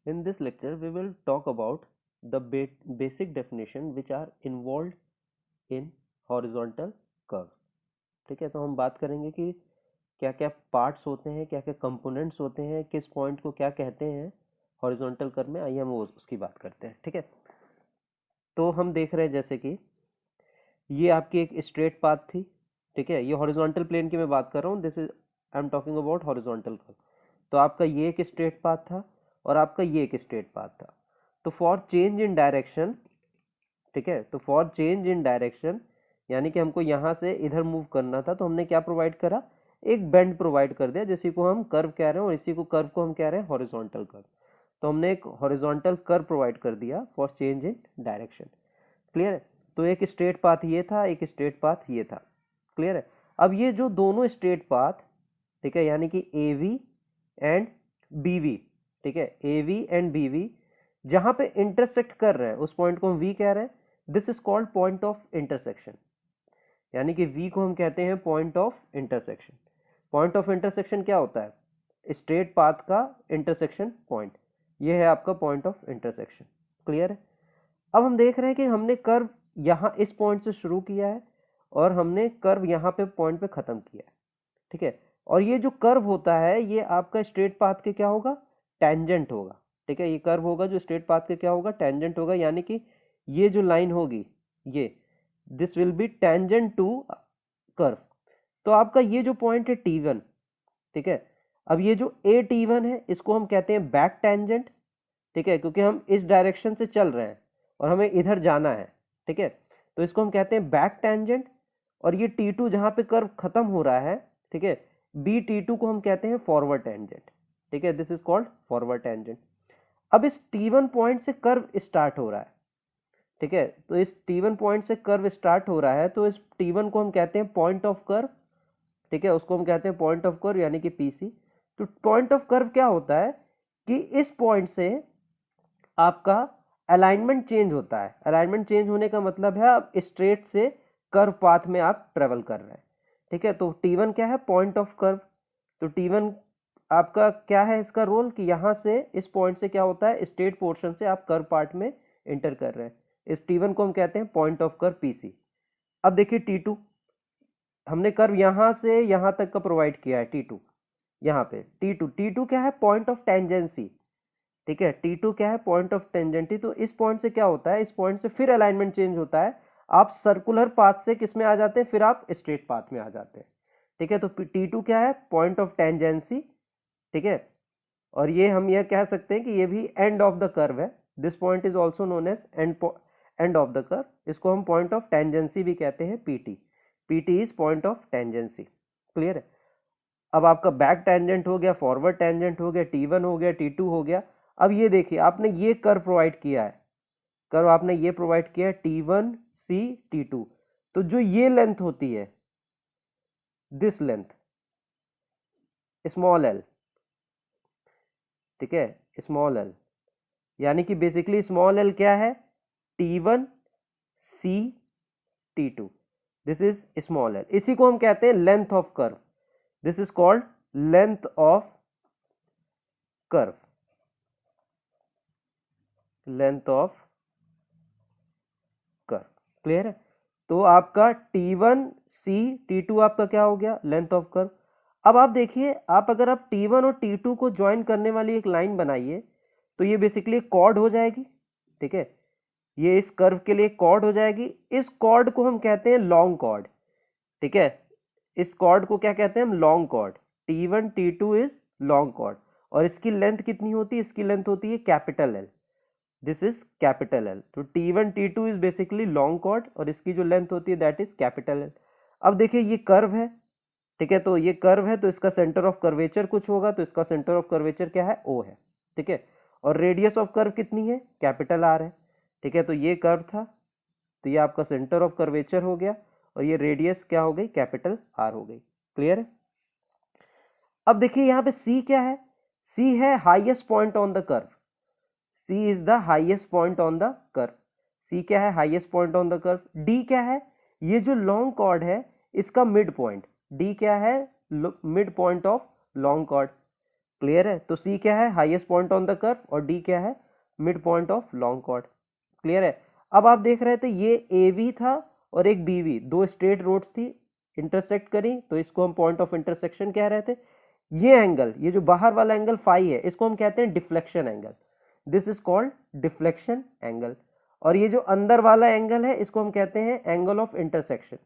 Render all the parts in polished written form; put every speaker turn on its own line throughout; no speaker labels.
In this lecture, we will talk about the basic definition which are involved in horizontal curves. ठीक है, तो हम बात करेंगे कि क्या क्या पार्ट्स होते हैं, क्या क्या कंपोनेंट्स होते हैं, किस पॉइंट को क्या कहते हैं हॉरिजॉन्टल कर्व में। आइए हम उसकी बात करते हैं। ठीक है, तो हम देख रहे हैं जैसे कि ये आपकी एक स्ट्रेट पाथ थी। ठीक है, ये हॉरिजॉन्टल प्लेन की मैं बात कर रहा हूँ। This is I am talking about horizontal curve. तो आपका ये एक स्ट्रेट पाथ था और आपका ये एक स्ट्रेट पाथ था। तो फॉर चेंज इन डायरेक्शन, ठीक है, तो फॉर चेंज इन डायरेक्शन यानी कि हमको यहाँ से इधर मूव करना था, तो हमने क्या प्रोवाइड करा, एक बेंड प्रोवाइड कर दिया, जिसी को हम कर्व कह रहे हैं और इसी को कर्व को हम कह रहे हैं हॉरिजॉन्टल कर्व। तो हमने एक हॉरिजॉन्टल कर्व प्रोवाइड कर दिया for change in direction. Clear है? तो एक स्ट्रेट पाथ ये था, एक स्ट्रेट पाथ ये था। क्लियर है? अब ये जो दोनों स्ट्रेट पाथ, ठीक है, यानी कि A V and B V, ठीक है, A V and B V जहां पे इंटरसेक्ट कर रहे हैं उस पॉइंट को हम वी कह रहे हैं। This is called point of intersection, यानी कि वी को हम कहते हैं point of intersection. Point of intersection क्या होता है? स्ट्रेट पाथ का इंटरसेक्शन पॉइंट, ये है आपका पॉइंट ऑफ इंटरसेक्शन। क्लियर है? अब हम देख रहे हैं कि हमने कर्व यहाँ इस पॉइंट से शुरू किया है और हमने कर्व यहाँ पे पॉइंट पे खत्म किया है। ठीक है, और ये जो कर्व होता है ये आपका स्ट्रेट पाथ के क्या होगा, टेंजेंट होगा। ठीक है, ये कर्व होगा जो स्ट्रेट पाथ के क्या होगा, टेंजेंट होगा, यानी कि ये जो लाइन होगी ये, this will be tangent to curve. तो आपका ये जो पॉइंट है T1, ठीक है, अब ये जो ए T1 है इसको हम कहते हैं बैक टेंजेंट। ठीक है, क्योंकि हम इस डायरेक्शन से चल रहे हैं और हमें इधर जाना है। ठीक है, तो इसको हम कहते हैं बैक टेंजेंट। और ये T2 जहां पे कर्व खत्म हो रहा है, ठीक है, बी T2 को हम कहते हैं फॉरवर्ड टेंजेंट। ठीक है, this is called forward tangent. अब इस T1 पॉइंट से कर्व स्टार्ट हो रहा है। ठीक है, तो इस T1 पॉइंट से कर्व स्टार्ट हो रहा है, तो इस T1 को हम कहते हैं पॉइंट ऑफ कर्व। ठीक है, उसको हम कहते हैं पॉइंट ऑफ कर्व यानी कि PC। तो पॉइंट ऑफ कर्व क्या होता है कि इस पॉइंट से आपका अलाइनमेंट चेंज होता है। अलाइनमेंट चेंज होने का मतलब है आप स्ट्रेट से कर्व पाथ में आप ट्रेवल कर रहे हैं। ठीक है, तो T1 क्या है, पॉइंट ऑफ कर्व। तो T1 आपका क्या है, इसका रोल कि यहां से इस पॉइंट से क्या होता है, स्ट्रेट पोर्शन से आप कर्व पार्ट में एंटर कर रहे हैं। इस T1 को हम कहते हैं पॉइंट ऑफ कर्व PC। अब देखिए T2, हमने कर्व यहां से यहां तक का प्रोवाइड किया है T2। यहाँ पे T2 क्या है, पॉइंट ऑफ टेंजेंसी। ठीक है, T2 क्या है, पॉइंट ऑफ टेंजेंटी। तो इस पॉइंट से क्या होता है, इस पॉइंट से फिर अलाइनमेंट चेंज होता है। आप सर्कुलर पाथ से किस में आ जाते हैं, फिर आप स्ट्रेट पाथ में आ जाते हैं। ठीक है, तो T2 क्या है, पॉइंट ऑफ टेंजेंसी। ठीक है, और ये हम यह कह सकते हैं कि ये भी एंड ऑफ द कर्व है। This point is also known as end of the curve. इसको हम पॉइंट ऑफ टेंजेंसी भी कहते हैं, PT is point of tangency. Clear है? अब आपका बैक टेंजेंट हो गया, फॉरवर्ड टेंजेंट हो गया, T1 हो गया, T2 हो गया। अब ये देखिए आपने ये कर्व प्रोवाइड किया है, कर्व आपने ये प्रोवाइड किया है T1C T2। तो जो ये लेंथ होती है, दिस लेंथ स्मॉल एल, ठीक है, स्मॉल एल, यानी कि बेसिकली स्मॉल एल क्या है, T1C T2, this is small L. इसी को हम कहते हैं length of curve. This is called length of curve, length of curve. Clear है? तो आपका T1C T2 आपका क्या हो गया, लेंथ ऑफ कर्व। अब आप देखिए, आप अगर आप T1 और T2 को ज्वाइन करने वाली एक लाइन बनाइए तो ये बेसिकली एक कॉर्ड हो जाएगी। ठीक है, ये इस कर्व के लिए कॉर्ड हो जाएगी। इस कॉर्ड को हम कहते हैं लॉन्ग कॉर्ड। ठीक है, इस कॉर्ड को क्या कहते हैं हम, long chord. T1 T2 is long chord. और इसकी लेंथ कितनी होती है, इसकी लेंथ होती है capital L। This is capital L। तो T1 T2 is basically long chord और इसकी जो लेंथ होती है दैट इज कैपिटल L। अब देखिए ये कर्व है। ठीक है, तो ये कर्व है तो इसका सेंटर ऑफ कर्वेचर कुछ होगा, तो इसका सेंटर ऑफ कर्वेचर क्या है, O है। ठीक है, और रेडियस ऑफ कर्व कितनी है, कैपिटल R है। ठीक है, तो ये कर्व था, तो ये आपका सेंटर ऑफ कर्वेचर हो गया और ये रेडियस क्या हो गई, कैपिटल R हो गई। क्लियर है? अब देखिए यहाँ पे C क्या है, C है highest point on the curve. C is the highest point on the curve। C क्या है, highest point on the curve. D क्या है, ये जो लॉन्ग कॉर्ड है इसका मिड पॉइंट। D क्या है, mid point of long chord. Clear है? तो सी क्या है? Highest point on the curve, और डी क्या है? Mid point of long chord. Clear है? अब आप देख रहे थे ये ए वी था और एक बी वी, दो स्ट्रेट रोड्स थी, इंटरसेक्ट करी, तो इसको हम पॉइंट ऑफ इंटरसेक्शन कह रहे थे। ये एंगल, ये जो बाहर वाला एंगल फाई है, इसको हम कहते हैं deflection angle. This is called deflection angle. और ये जो अंदर वाला एंगल है, इसको हम कहते हैं angle of intersection.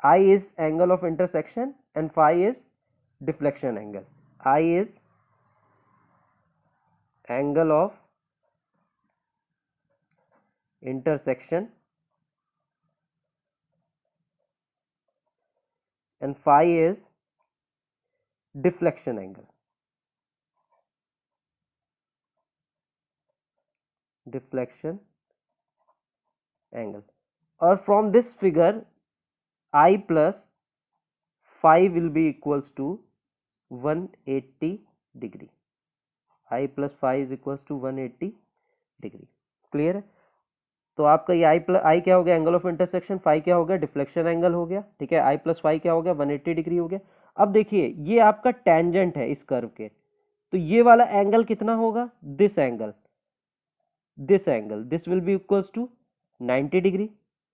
I is angle of intersection and phi is deflection angle. I is angle of intersection and phi is deflection angle. Deflection angle. Or from this figure, I plus phi will be equals to 180 degree. I plus phi is equals to 180 degree. Clear है? तो आपका ये आई क्या हो गया? Angle of intersection. Phi क्या हो गया? डिफ्लेक्शन एंगल हो गया। ठीक है, आई प्लस फाई क्या हो गया? 180 डिग्री हो गया। अब देखिए ये आपका टेंजेंट है इस कर्व के, तो ये वाला एंगल कितना होगा? This angle, this will be equals to 90 degree.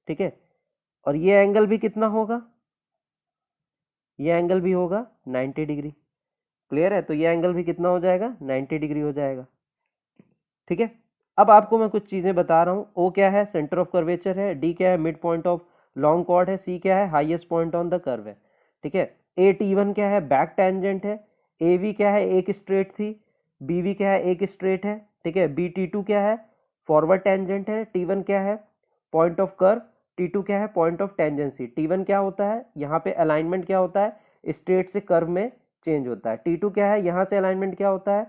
ठीक है, और ये एंगल भी कितना होगा? ये एंगल भी होगा 90 डिग्री। क्लियर है? तो ये एंगल भी कितना हो जाएगा? 90 डिग्री हो जाएगा। ठीक है, अब आपको मैं कुछ चीजें बता रहा हूं। ओ क्या है? सेंटर ऑफ कर्वेचर है। डी क्या है? Mid point of long chord है। सी क्या है? Highest point on the curve है। ठीक है, ए टी वन क्या है? बैक टेंजेंट है। ए वी क्या है? एक स्ट्रेट थी। बी वी क्या है? एक स्ट्रेट है। ठीक है, बी टी टू क्या है? फॉरवर्ड टेंजेंट है। टी वन क्या है? Point of curve. T two क्या है? Point of tangency. T one क्या होता है? यहाँ पे अलाइनमेंट क्या होता है? स्ट्रेट से कर्व में चेंज होता है। टी टू क्या है? यहाँ से अलाइनमेंट क्या होता है?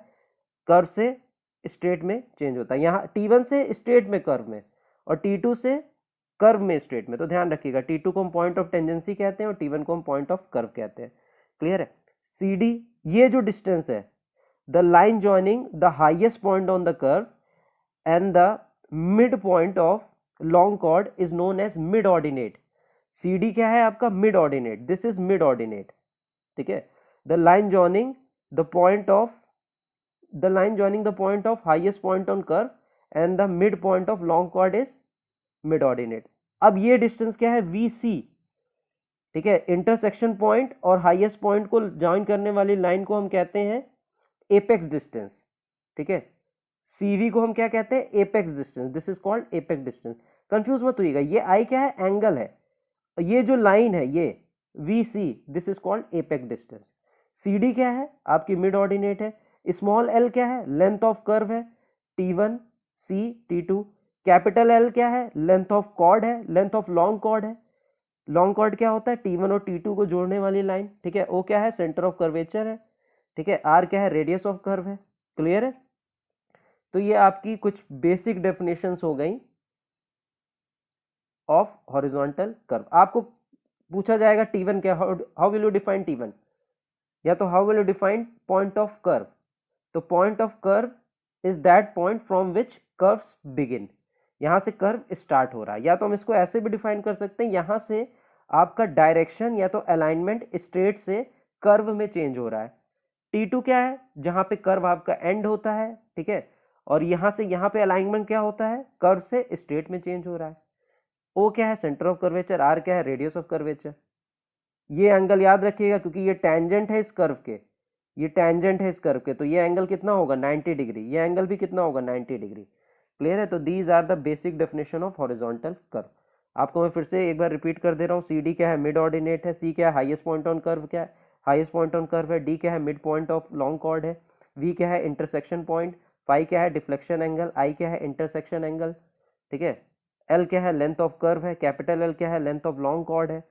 कर्व से स्ट्रेट में चेंज होता है। यहाँ T1 से स्ट्रेट में कर्व में, और T2 से कर्व में स्ट्रेट में। तो ध्यान रखिएगा, T2 को हम पॉइंट ऑफ टेंजेंसी कहते हैं और T1 को हम पॉइंट ऑफ कर्व कहते हैं। क्लियर है? CD, ये जो डिस्टेंस है, the line joining the highest point on the curve and the mid point of long chord is known as mid ordinate. CD क्या है आपका? Mid ordinate. This is mid ordinate. ठीक है, the line joining the point of the line joining the point of highest point on curve and the mid point of long chord is mid ordinate. अब ये distance क्या है? VC। ठीक है, intersection point और highest point को join करने वाली लाइन को हम कहते हैं एपेक्स डिस्टेंस। ठीक है, CV को हम क्या कहते हैं? Apex distance. This is called apex distance. Confuse मत होइएगा, ये I क्या है? एंगल है। ये जो लाइन है ये VC, this is called apex distance. CD क्या है? आपकी मिड ऑर्डिनेट है। स्मॉल l क्या है? लेंथ ऑफ कर्व है। T1, C, T2। Capital L क्या है? लेंथ ऑफ कॉर्ड है, लेंथ ऑफ लॉन्ग कॉर्ड है। लॉन्ग कॉर्ड क्या होता है? T1 और T2 को जोड़ने वाली लाइन। ठीक है, O क्या है? सेंटर ऑफ कर्वेचर है। ठीक है, R क्या है? रेडियस ऑफ कर्व है। क्लियर है? तो ये आपकी कुछ बेसिक डेफिनेशंस हो गई ऑफ हॉरिजॉन्टल कर्व। आपको पूछा जाएगा T1 क्या? How will you define T1, या तो how will you define point of curve. तो point of curve is that point from which curves begin. यहां से कर्व स्टार्ट हो रहा है। या तो हम इसको ऐसे भी डिफाइन कर सकते हैं, यहां से आपका डायरेक्शन या तो अलाइनमेंट स्ट्रेट से कर्व में चेंज हो रहा है। T2 क्या है? जहां पे कर्व आपका एंड होता है। ठीक है, और यहां से यहां पे अलाइनमेंट क्या होता है? कर्व से स्ट्रेट में चेंज हो रहा है। O क्या है? Centre of curvature. R क्या है? Radius of curvature. ये एंगल याद रखिएगा क्योंकि ये टेंजेंट है इस कर्व के, ये टेंजेंट है इस कर्व के, तो ये एंगल कितना होगा? 90 डिग्री। ये एंगल भी कितना होगा? 90 डिग्री। क्लियर है? तो these are the basic definition of horizontal curve. आपको मैं फिर से एक बार रिपीट कर दे रहा हूँ। CD क्या है? मिड ऑर्डिनेट है। C क्या है? हाईएस्ट पॉइंट ऑन कर्व क्या है? हाईएस्ट पॉइंट ऑन कर्व है। D क्या है? Mid point of long chord है। V क्या है? Intersection point. फाई क्या है? Deflection angle. I क्या है? Intersection angle. ठीक है, L क्या है? लेंथ ऑफ कर्व है। कैपिटल L क्या है? लेंथ ऑफ लॉन्ग कॉर्ड है।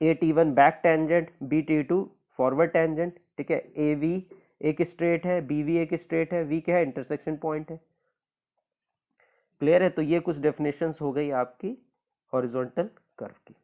A-T1 back tangent, B-T2 forward tangent. ठीक है, AV एक स्ट्रेट है, BV एक स्ट्रेट है, V क्या है? इंटरसेक्शन पॉइंट है। क्लियर है? तो ये कुछ डेफिनेशंस हो गई आपकी हॉरिजॉन्टल कर्व की।